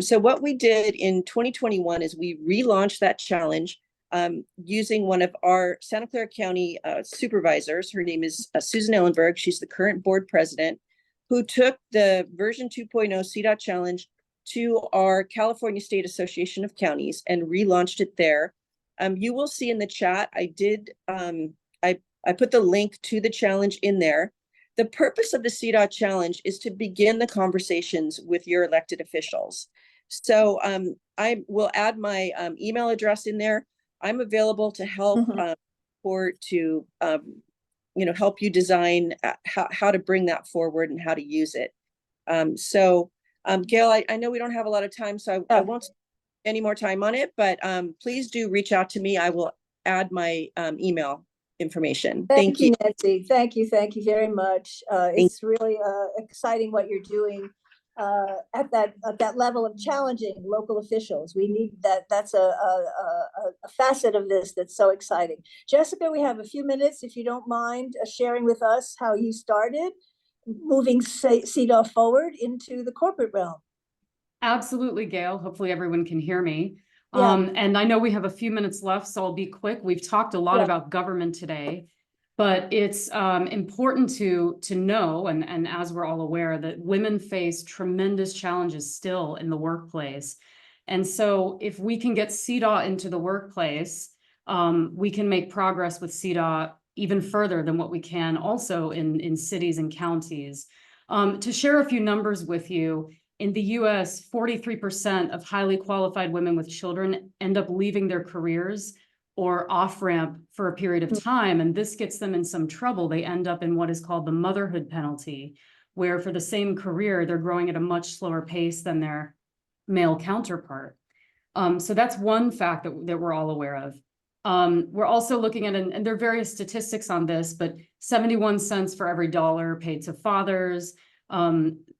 So what we did in 2021 is we relaunched that challenge using one of our Santa Clara County supervisors. Her name is Susan Ellenberg. She's the current board president, who took the version 2.0 CEDAW challenge to our California State Association of Counties and relaunched it there. You will see in the chat, I put the link to the challenge in there. The purpose of the CEDAW challenge is to begin the conversations with your elected officials. So I will add my email address in there. I'm available to help or to help you design how to bring that forward and how to use it. Gail, I know we don't have a lot of time, so I won't spend any more time on it, but please do reach out to me. I will add my email information. Thank you, Nancy. Thank you very much. It's really exciting what you're doing at that level of challenging local officials. We need that. That's a facet of this that's so exciting. Jessica, we have a few minutes, if you don't mind sharing with us how you started moving CEDAW forward into the corporate realm. Absolutely, Gail. Hopefully everyone can hear me. Yeah. And I know we have a few minutes left, so I'll be quick. We've talked a lot about government today, but it's important to know, and as we're all aware, that women face tremendous challenges still in the workplace. And so if we can get CEDAW into the workplace, we can make progress with CEDAW even further than what we can also in cities and counties. To share a few numbers with you, in the US, 43% of highly qualified women with children end up leaving their careers or off-ramp for a period of time, and this gets them in some trouble. They end up in what is called the motherhood penalty, where for the same career, they're growing at a much slower pace than their male counterpart. So that's one fact that we're all aware of. We're also looking at, and there are various statistics on this, but 71 cents for every dollar paid to fathers.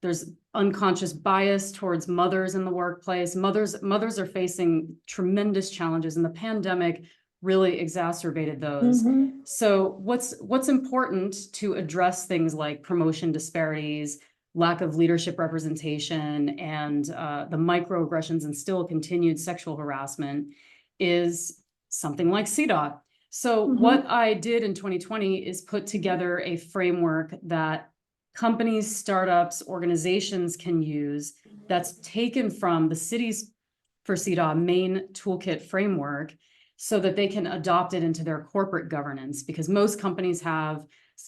There's unconscious bias towards mothers in the workplace. Mothers are facing tremendous challenges, and the pandemic really exacerbated those. So what's important to address things like promotion disparities, lack of leadership representation, and the microaggressions and still continued sexual harassment is something like CEDAW. So what I did in 2020 is put together a framework that companies, startups, organizations can use that's taken from the Cities for CEDAW main toolkit framework so that they can adopt it into their corporate governance, because most companies have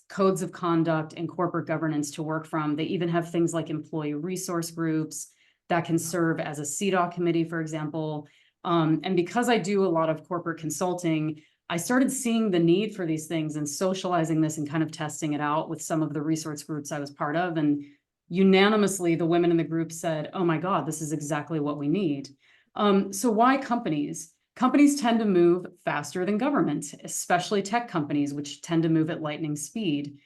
codes of conduct and corporate governance to work from. They even have things like employee resource groups that can serve as a CEDAW committee, for example. And because I do a lot of corporate consulting, I started seeing the need for these things and socializing this and kind of testing it out with some of the resource groups I was part of. And unanimously, the women in the group said, oh my God, this is exactly what we need. So why companies? Companies tend to move faster than government, especially tech companies, which tend to move at lightning speed.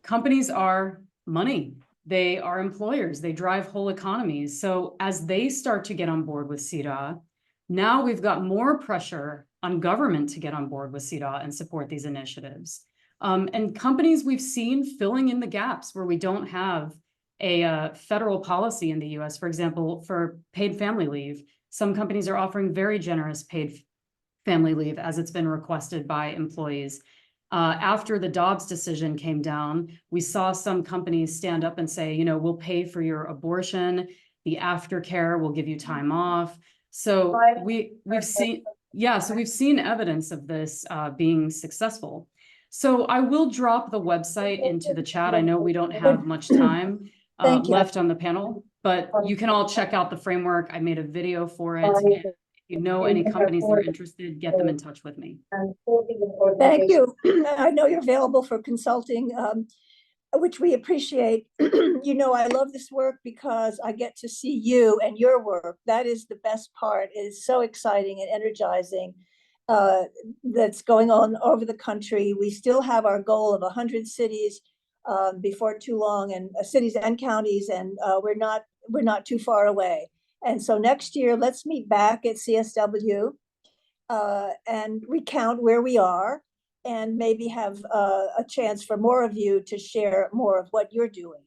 Companies are money. They are employers. They drive whole economies. So as they start to get on board with CEDAW, now we've got more pressure on government to get on board with CEDAW and support these initiatives. And companies we've seen filling in the gaps where we don't have a federal policy in the US, for example, for paid family leave. Some companies are offering very generous paid family leave as it's been requested by employees. After the Dobbs decision came down, we saw some companies stand up and say, we'll pay for your abortion, the aftercare, we'll give you time off. So we've seen evidence of this being successful. So I will drop the website into the chat. I know we don't have much time left on the panel, but you can all check out the framework. I made a video for it. And if you know any companies that are interested, get them in touch with me. Thank you. I know you're available for consulting, which we appreciate. I love this work because I get to see you and your work. That is the best part. It is so exciting and energizing. That's going on over the country. We still have our goal of 100 cities before too long, and cities and counties, and we're not too far away. And so next year, let's meet back at CSW and recount where we are, and maybe have a chance for more of you to share more of what you're doing.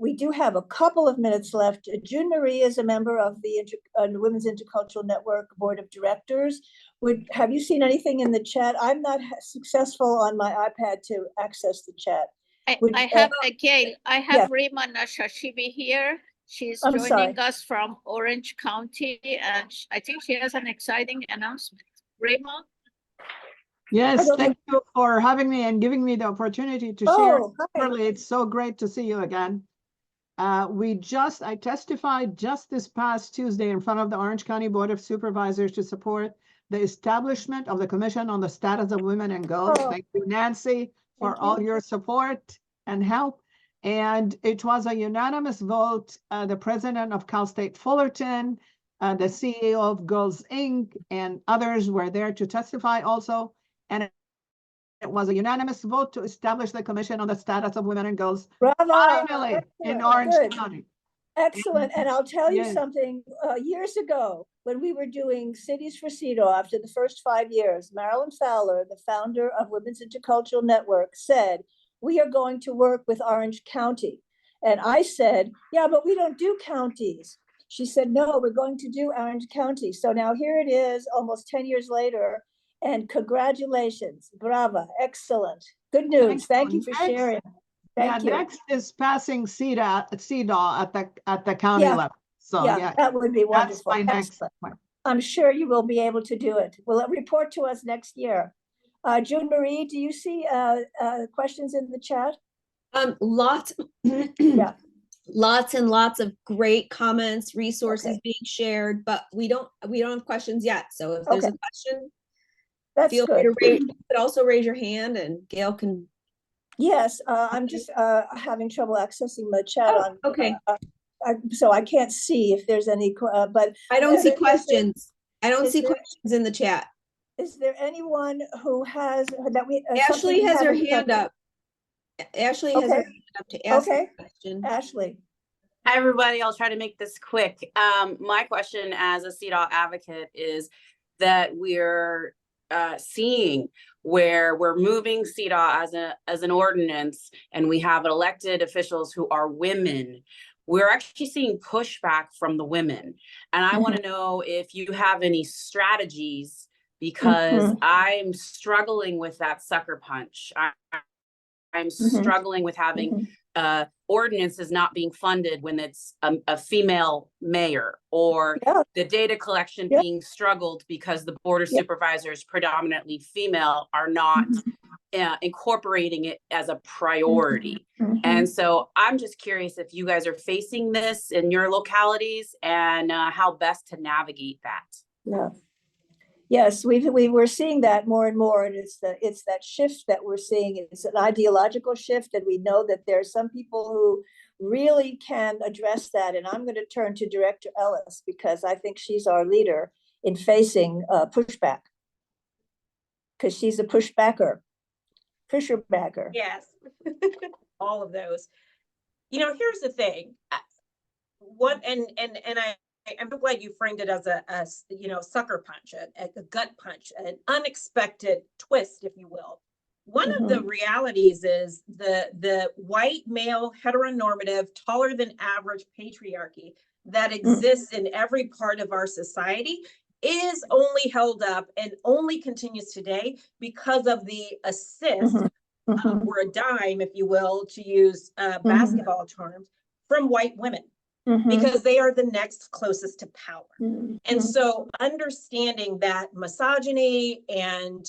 We do have a couple of minutes left. June Marie is a member of the Women's Intercultural Network Board of Directors. Have you seen anything in the chat? I'm not successful on my iPad to access the chat. I have, Gail, I have yes. Rima Nashashibi here. She's I'm joining sorry. us from Orange County, and I think she has an exciting announcement. Rima? Yes, thank you for having me and giving me the opportunity to share. Really, it's so great to see you again. I testified just this past Tuesday in front of the Orange County Board of Supervisors to support the establishment of the Commission on the Status of Women and Girls. Thank you, Nancy, for all your support and help. And it was a unanimous vote. The president of Cal State Fullerton, the CEO of Girls Inc., and others were there to testify also. And it was a unanimous vote to establish the Commission on the Status of Women and Girls. Bravo! Finally, in Orange County. Excellent. And I'll tell you something, years ago, when we were doing Cities for CEDAW, after the first 5 years, Marilyn Fowler, the founder of Women's Intercultural Network, said, we are going to work with Orange County. And I said, yeah, but we don't do counties. She said, no, we're going to do Orange County. So now here it is, almost 10 years later, and congratulations, brava, excellent. Good news. Thank you for sharing. Thank you. Next is passing CEDAW at the county level. So yeah, that would be wonderful. That's my next one. I'm sure you will be able to do it. Will it report to us next year? June Marie, do you see questions in the chat? Lots. Yeah. Lots and lots of great comments, resources being shared, but we don't have questions yet. So if there's a question, feel free to raise. You could also raise your hand, and Gail can. Yes, I'm just having trouble accessing the chat on. Okay. So I can't see if there's any, but I don't see questions. I don't see questions in the chat. Is there anyone who has that we? Ashley has her hand up. Ashley has her hand up to ask a question. Ashley. Hi, everybody. I'll try to make this quick. My question as a CEDAW advocate is that we're seeing where we're moving CEDAW as an ordinance, and we have elected officials who are women. We're actually seeing pushback from the women. And I want to know if you have any strategies, because I'm struggling with that sucker punch. I'm struggling with having ordinances not being funded when it's a female mayor, or the data collection being struggled because the board of supervisors, predominantly female, are not incorporating it as a priority. And so I'm just curious if you guys are facing this in your localities, and how best to navigate that. Yes, we're seeing that more and more, and it's that shift that we're seeing. It's an ideological shift, and we know that there are some people who really can address that. And I'm going to turn to Director Ellis, because I think she's our leader in facing pushback, because she's a pusherbacker. Yes, all of those. You know, here's the thing. I'm glad you framed it as a sucker punch, a gut punch, an unexpected twist, if you will. One of the realities is the white male heteronormative, taller than average patriarchy that exists in every part of our society is only held up and only continues today because of the assist or a dime, if you will, to use basketball terms, from white women. Because they are the next closest to power. And so understanding that misogyny and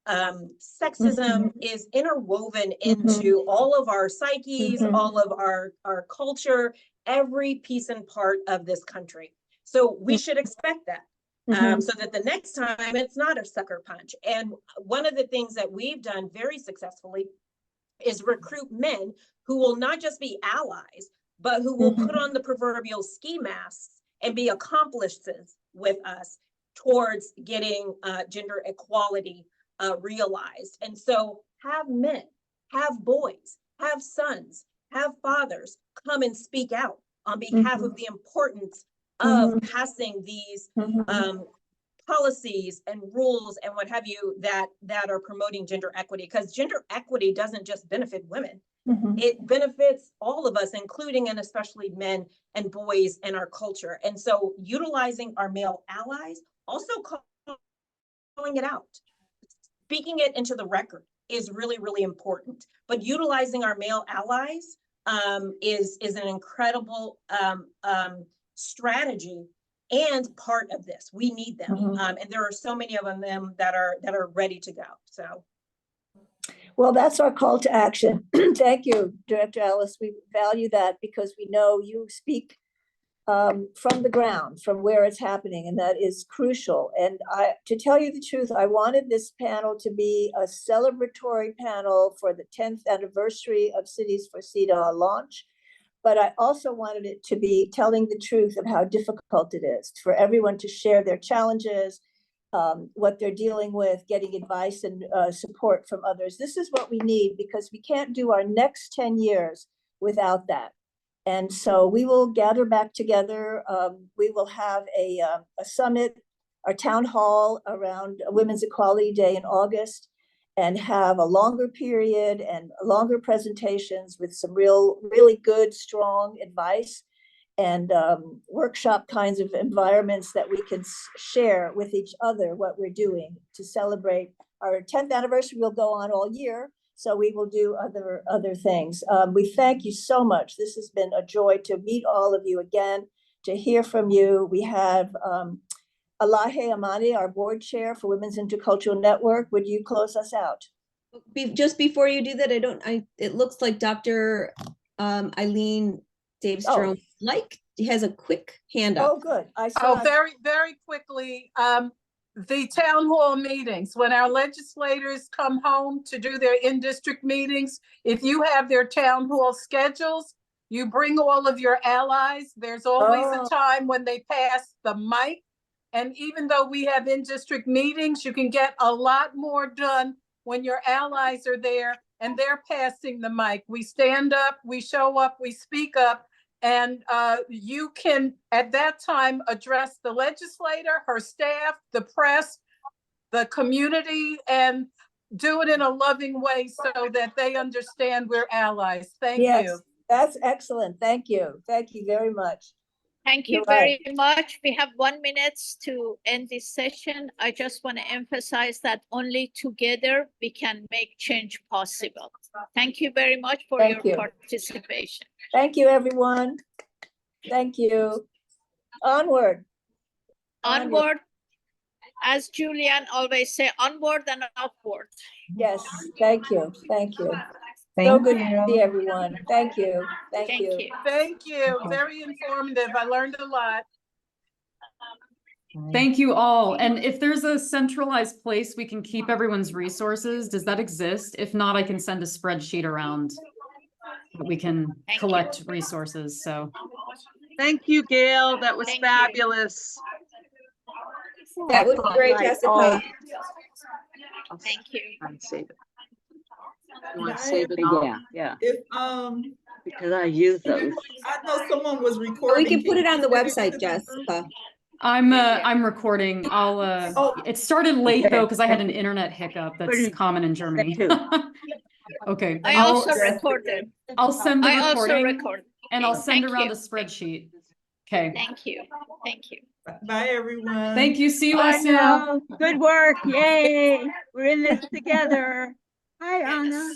sexism is interwoven into all of our psyches, all of our culture, every piece and part of this country. So we should expect that. So that the next time it's not a sucker punch. And one of the things that we've done very successfully is recruit men who will not just be allies, but who will put on the proverbial ski masks and be accomplices with us towards getting gender equality realized. And so have men, have boys, have sons, have fathers come and speak out on behalf of the importance of passing these policies and rules and what have you that are promoting gender equity, because gender equity doesn't just benefit women. It benefits all of us, including and especially men and boys in our culture. And so utilizing our male allies, also calling it out, speaking it into the record is really, really important. But utilizing our male allies is an incredible strategy and part of this. We need them. And there are so many of them that are ready to go. So. Well, that's our call to action. Thank you, Director Ellis. We value that because we know you speak from the ground, from where it's happening, and that is crucial. And to tell you the truth, I wanted this panel to be a celebratory panel for the 10th anniversary of Cities for CEDAW launch. But I also wanted it to be telling the truth of how difficult it is for everyone to share their challenges, what they're dealing with, getting advice and support from others. This is what we need because we can't do our next 10 years without that. And so we will gather back together. We will have a summit, our town hall around Women's Equality Day in August, and have a longer period and longer presentations with some really good, strong advice and workshop kinds of environments that we can share with each other what we're doing to celebrate our 10th anniversary. Will go on all year, so we will do other things. We thank you so much. This has been a joy to meet all of you again, to hear from you. We have Alahe Amani, our board chair for Women's Intercultural Network. Would you close us out? Just before you do that, it looks like Dr. Eileen Dave-Strom has a quick hand up. Oh, good. I saw. Very, very quickly. The town hall meetings, when our legislators come home to do their in-district meetings, if you have their town hall schedules, you bring all of your allies. There's always a time when they pass the mic. And even though we have in-district meetings, you can get a lot more done when your allies are there and they're passing the mic. We stand up, we show up, we speak up, and you can, at that time, address the legislator, her staff, the press, the community, and do it in a loving way so that they understand we're allies. Thank you. That's excellent. Thank you. Thank you very much. Thank you very much. We have 1 minute to end this session. I just want to emphasize that only together we can make change possible. Thank you very much for your participation. Thank you, everyone. Thank you. Onward. Onward. As Julian always say, onward and upward. Yes, thank you. Thank you. Thank so good you. to see everyone. Thank you. Thank you. Thank you. Very informative. I learned a lot. Thank you all. And if there's a centralized place we can keep everyone's resources, does that exist? If not, I can send a spreadsheet around that we can collect resources. So thank you, Gail. That was fabulous. That would be great, Jessica. Thank you. Save it. You want to save it all? Yeah. If because I use those. I know someone was recording. We can put it on the website, Jessica. I'm recording. It started late though because I had an internet hiccup that's common in Germany. Okay. I also recorded. I'll send the recording also recorded. and I'll send around a spreadsheet. Okay. Thank you. Thank you. Bye, everyone. Thank you. See you all soon. Now. Good work. Yay. We're in this together. Hi, Anna.